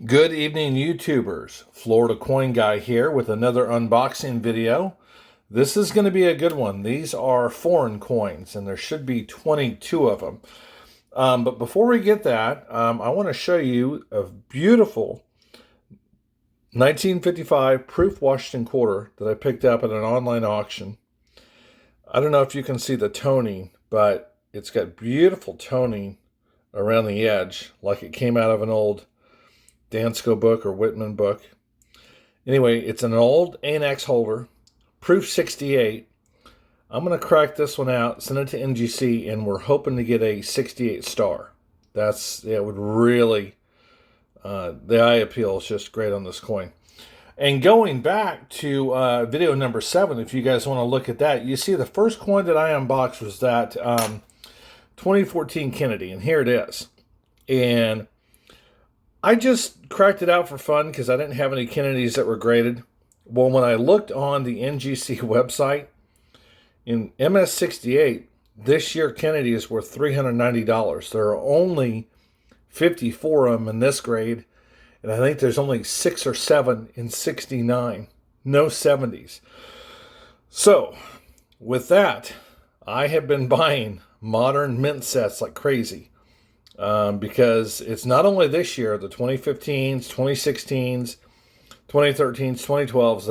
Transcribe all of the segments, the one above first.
Good evening, YouTubers. Florida Coin Guy here with another unboxing video. This is going to be a good one. These are foreign coins, and there should be 22 of them. But before we get that, I want to show you a beautiful 1955 proof Washington quarter that I picked up at an online auction. I don't know if you can see the toning, but it's got beautiful toning around the edge, like it came out of an old Dansko book or Whitman book. Anyway, it's an old ANX holder, proof 68. I'm going to crack this one out, send it to NGC, and we're hoping to get a 68 star. It would really, the eye appeal is just great on this coin. And going back to video number 7, if you guys want to look at that, you see the first coin that I unboxed was that 2014 Kennedy, and here it is. And I just cracked it out for fun because I didn't have any Kennedys that were graded. Well, when I looked on the NGC website, in MS68, this year Kennedy is worth $390. There are only 54 of them in this grade, and I think there's only 6 or 7 in 69. No 70s. So, with that, I have been buying modern mint sets like crazy. Because it's not only this year, the 2015s, 2016s, 2013s, 2012s,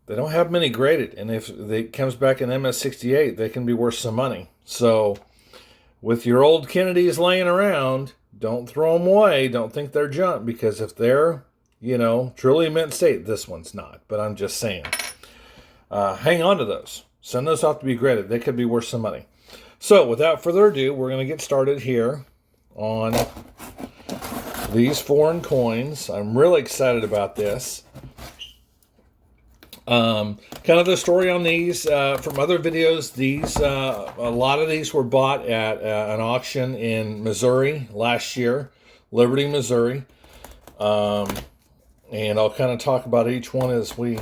they don't have many graded. And if it comes back in MS68, they can be worth some money. So with your old Kennedys laying around, don't throw them away. Don't think they're junk, because if they're, truly mint state, this one's not. But I'm just saying, hang on to those. Send those off to be graded. They could be worth some money. So, without further ado, we're going to get started here on these foreign coins. I'm really excited about this. Kind of the story on these from other videos. A lot of these were bought at an auction in Missouri last year, Liberty, Missouri. And I'll kind of talk about each one as we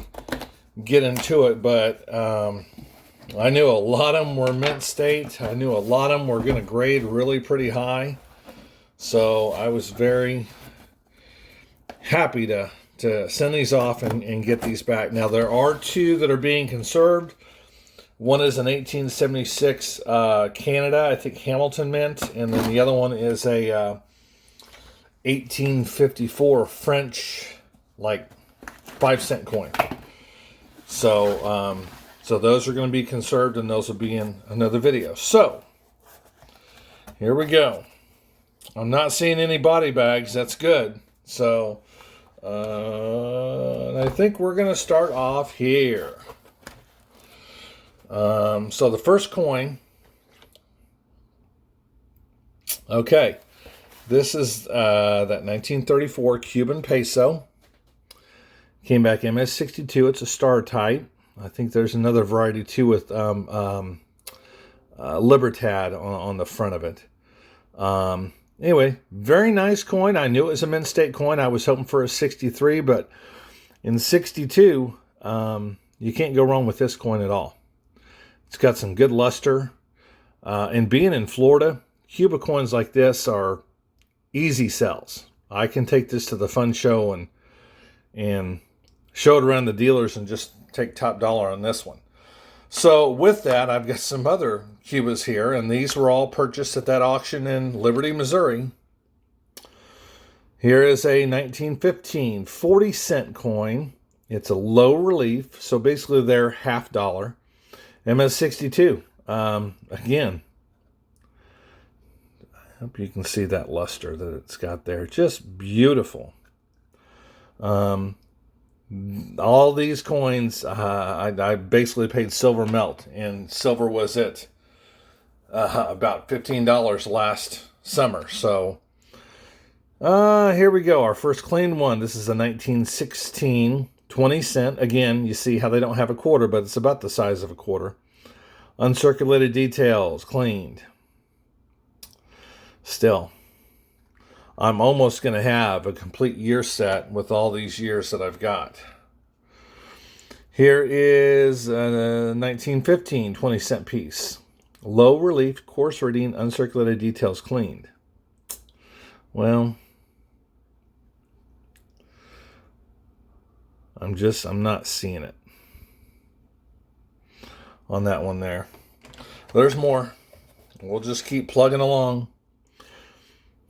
get into it, but I knew a lot of them were mint state. I knew a lot of them were going to grade really pretty high. So I was very happy to send these off and get these back. Now, there are 2 that are being conserved. One is an 1876 Canada, I think Hamilton mint. And then the other one is a 1854 French, like 5-cent coin. So those are going to be conserved, and those will be in another video. So, here we go. I'm not seeing any body bags. That's good. So, I think we're going to start off here. So the first coin. Okay. This is that 1934 Cuban peso. Came back MS62. It's a star type. I think there's another variety too with Libertad on the front of it. Anyway, very nice coin. I knew it was a mint state coin. I was hoping for a 63, but in 62, you can't go wrong with this coin at all. It's got some good luster. And being in Florida, Cuba coins like this are easy sells. I can take this to the fun show and show it around the dealers and just take top dollar on this one. So with that, I've got some other Cubas here, and these were all purchased at that auction in Liberty, Missouri. Here is a 1915 40-cent coin. It's a low relief, so basically they're $half. MS62. Again, I hope you can see that luster that it's got there. Just beautiful. All these coins, I basically paid silver melt, and silver was at about $15 last summer. So here we go, our first clean one. This is a 1916 20-cent. Again, you see how they don't have a quarter, but it's about the size of a quarter. Uncirculated details, cleaned. Still, I'm almost going to have a complete year set with all these years that I've got. Here is a 1915 20-cent piece. Low relief, coarse reading, uncirculated details cleaned. Well, I'm not seeing it on that one there. There's more. We'll just keep plugging along.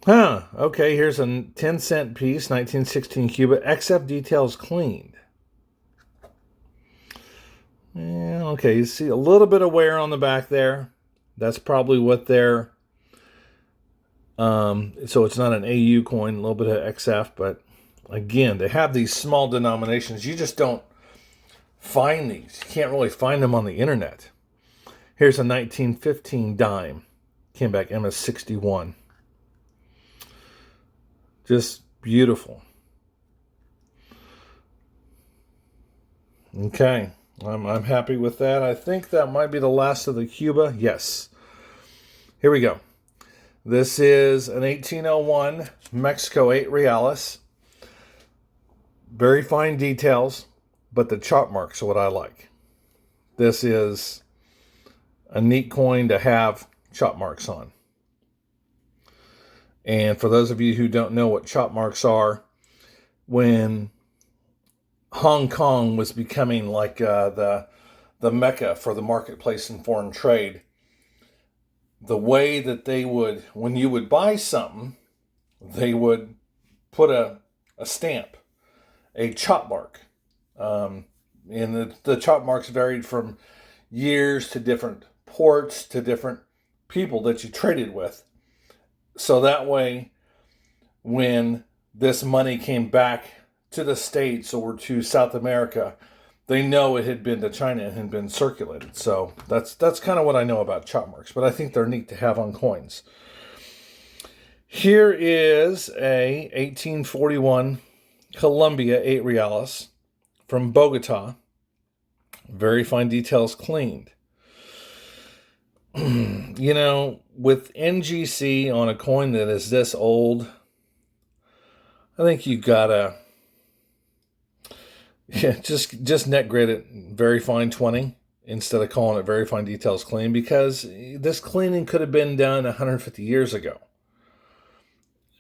Okay, here's a 10-cent piece, 1916 Cuba. XF details cleaned. Yeah, okay, you see a little bit of wear on the back there. That's probably what they're... so it's not an AU coin, a little bit of XF, but again, they have these small denominations. You just don't find these. You can't really find them on the internet. Here's a 1915 dime. Came back MS61. Just beautiful. Okay, I'm happy with that. I think that might be the last of the Cuba. Yes. Here we go. This is an 1801 Mexico 8 Reales. Very fine details, but the chop marks are what I like. This is a neat coin to have chop marks on. And for those of you who don't know what chop marks are, when Hong Kong was becoming like the mecca for the marketplace and foreign trade, the way that they would, when you would buy something, they would put a stamp, a chop mark. And the chop marks varied from years to different ports to different people that you traded with. So that way, when this money came back to the States or to South America, they know it had been to China and had been circulated. So that's kind of what I know about chop marks, but I think they're neat to have on coins. Here is a 1841 Colombia 8 Reales from Bogota. Very fine details cleaned. You know, with NGC on a coin that is this old, I think you gotta just net grade it very fine 20 instead of calling it very fine details clean, because this cleaning could have been done 150 years ago.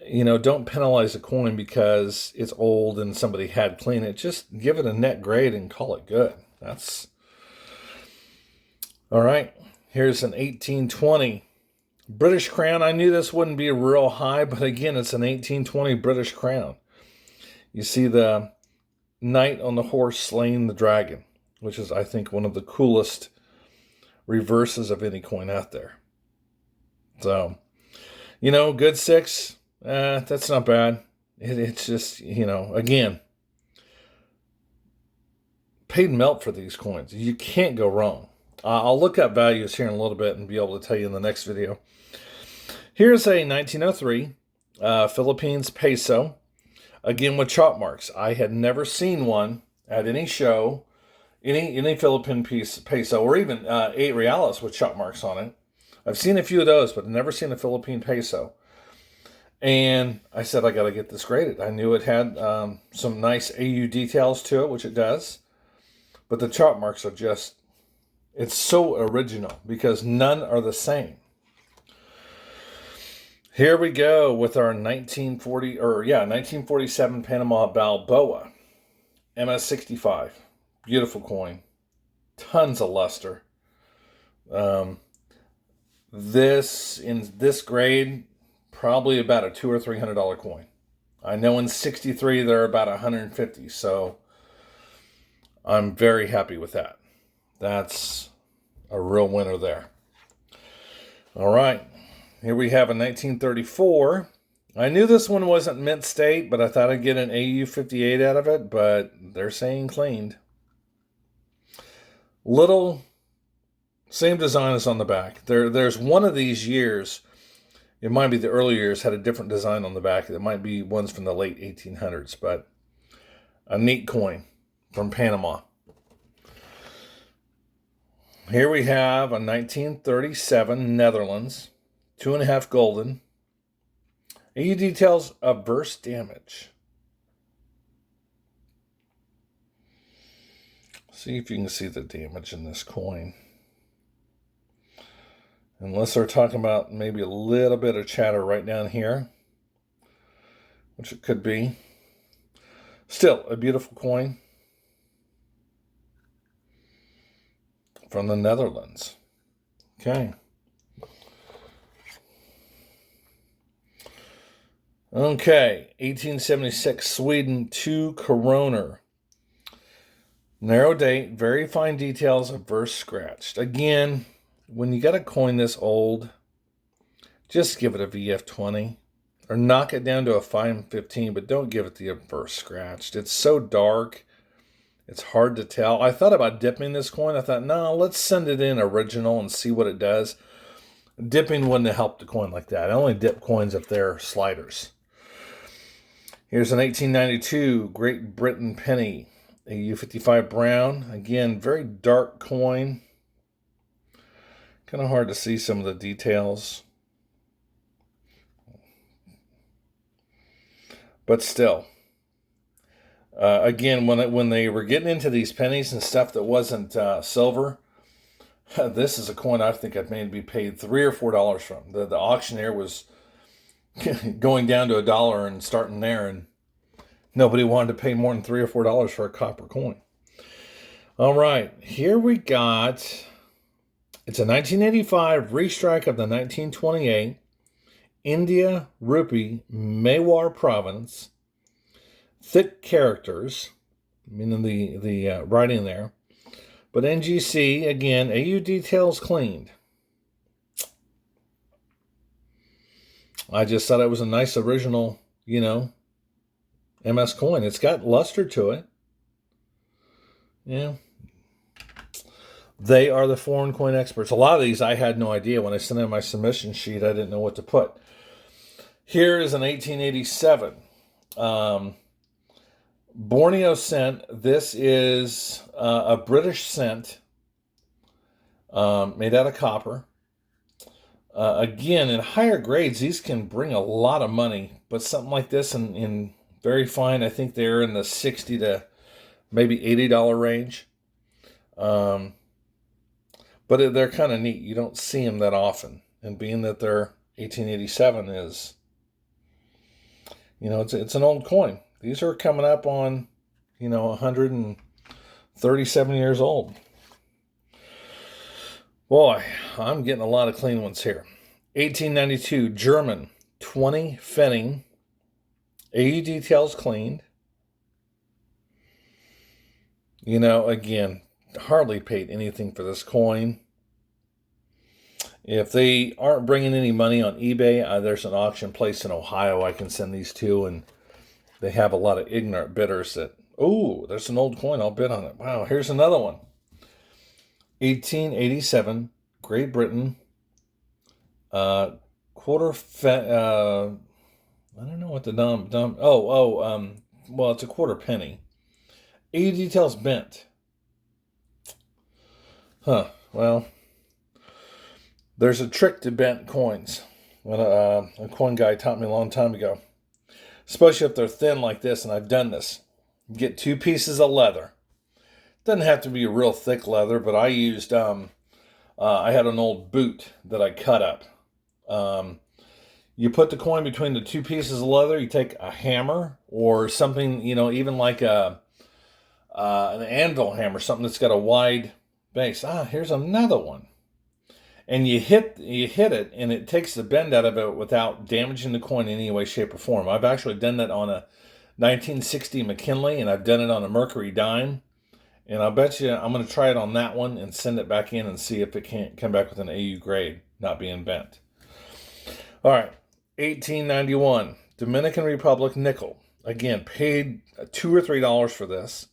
You know, don't penalize a coin because it's old and somebody had cleaned it. Just give it a net grade and call it good. That's all right. Here's an 1820 British crown. I knew this wouldn't be real high, but again, it's an 1820 British crown. You see the knight on the horse slaying the dragon, which is, I think, one of the coolest reverses of any coin out there. So, you know, good 6. That's not bad. It's just, you know, again, paid melt for these coins. You can't go wrong. I'll look up values here in a little bit and be able to tell you in the next video. Here's a 1903 Philippines peso, again with chop marks. I had never seen one at any show, any Philippine peso, or even 8 Reales with chop marks on it. I've seen a few of those, but I've never seen a Philippine peso. And I said, I got to get this graded. I knew it had some nice AU details to it, which it does. But the chop marks are just, it's so original because none are the same. Here we go with our 1947 Panama Balboa MS65. Beautiful coin. Tons of luster. This, in this grade, probably about a $200 or $300 coin. I know in 63 they're about 150, so I'm very happy with that. That's a real winner there. All right, here we have a 1934. I knew this one wasn't mint state, but I thought I'd get an AU 58 out of it, but they're saying cleaned. Little, same design as on the back. There's one of these years, it might be the early years, had a different design on the back. It might be ones from the late 1800s, but a neat coin from Panama. Here we have a 1937 Netherlands, 2.5 golden. AU details adverse damage. See if you can see the damage in this coin. Unless they're talking about maybe a little bit of chatter right down here, which it could be. Still, a beautiful coin. from the Netherlands. Okay. Okay, 1876, Sweden, 2 Kronor. Narrow date, very fine details, a verse scratched. Again, when you got a coin this old, just give it a VF20 or knock it down to a fine 15, but don't give it the verse scratched. It's so dark, it's hard to tell. I thought about dipping this coin. I thought, no, let's send it in original and see what it does. Dipping wouldn't have helped the coin like that. I only dip coins if they're sliders. Here's an 1892 Great Britain penny. A U55 brown. Again, very dark coin. Kind of hard to see some of the details. But still. Again, when they were getting into these pennies and stuff that wasn't silver, this is a coin I think I've maybe paid $3 or $4 from. The auctioneer was going down to $1 and starting there, and nobody wanted to pay more than $3 or $4 for a copper coin. All right, here we got, it's a 1985 restrike of the 1928 India Rupee Mewar province. Thick characters, meaning the writing there. But NGC, again, AU details cleaned. I just thought it was a nice original, MS coin. It's got luster to it. Yeah. They are the foreign coin experts. A lot of these I had no idea. When I sent in my submission sheet, I didn't know what to put. Here is an 1887 Borneo cent. This is a British cent made out of copper. Again, in higher grades, these can bring a lot of money. But something like this in very fine, I think they're in the $60 to maybe $80 range. But they're kind of neat. You don't see them that often. And being that they're 1887 is, it's an old coin. These are coming up on, 137 years old. Boy, I'm getting a lot of clean ones here. 1892, German, 20 Pfennig. AU details cleaned. Again, hardly paid anything for this coin. If they aren't bringing any money on eBay, there's an auction place in Ohio I can send these to, and they have a lot of ignorant bidders that, there's an old coin, I'll bid on it. Wow, here's another one. 1887, Great Britain, I don't know what the well, it's a quarter penny. AU details bent. Well, there's a trick to bent coins. When a coin guy taught me a long time ago. Especially if they're thin like this, and I've done this. Get 2 pieces of leather. Doesn't have to be a real thick leather, but I used, I had an old boot that I cut up. You put the coin between the 2 pieces of leather, you take a hammer or something, even like an anvil hammer, something that's got a wide base. Here's another one. And you hit it, and it takes the bend out of it without damaging the coin in any way, shape, or form. I've actually done that on a 1960 McKinley, and I've done it on a Mercury dime. And I'll bet you I'm going to try it on that one and send it back in and see if it can't come back with an AU grade, not being bent. All right, 1891, Dominican Republic nickel. Again, paid $2 or $3 for this.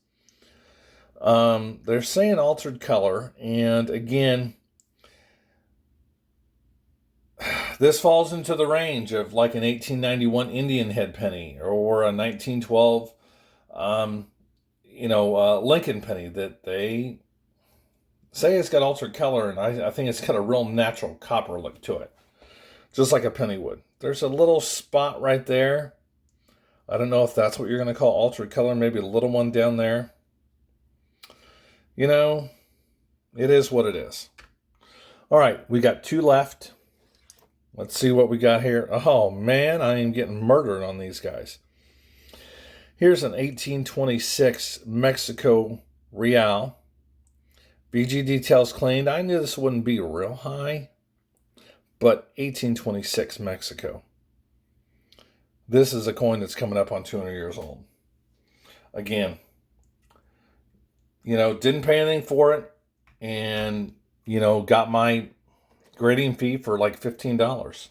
They're saying altered color, and again, this falls into the range of like an 1891 Indian head penny or a 1912, Lincoln penny that they say it's got altered color, and I think it's got a real natural copper look to it, just like a penny would. There's a little spot right there. I don't know if that's what you're going to call altered color, maybe a little one down there. It is what it is. All right, we got 2 left. Let's see what we got here. Oh, man, I am getting murdered on these guys. Here's an 1826 Mexico Real. VG details cleaned. I knew this wouldn't be real high, but 1826 Mexico. This is a coin that's coming up on 200 years old. Again, didn't pay anything for it, and, got my grading fee for like $15.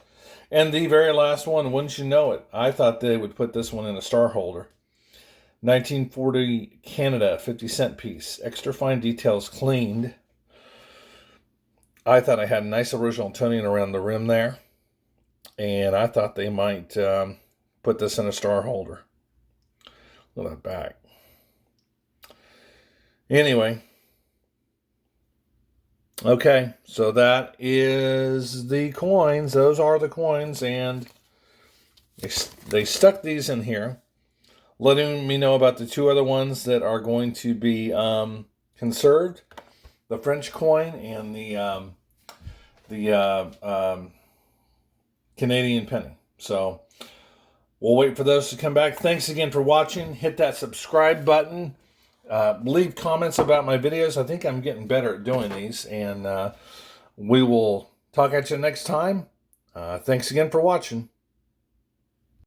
And the very last one, wouldn't you know it, I thought they would put this one in a star holder. 1940 Canada, 50-cent piece. Extra fine details cleaned. I thought I had a nice original toning around the rim there. And I thought they might put this in a star holder. Look at that back. Anyway. Okay, so that is the coins. Those are the coins, and they stuck these in here, letting me know about the two other ones that are going to be conserved: the French coin and the Canadian penny. So we'll wait for those to come back. Thanks again for watching. Hit that subscribe button. Leave comments about my videos. I think I'm getting better at doing these, and we will talk at you next time. Thanks again for watching.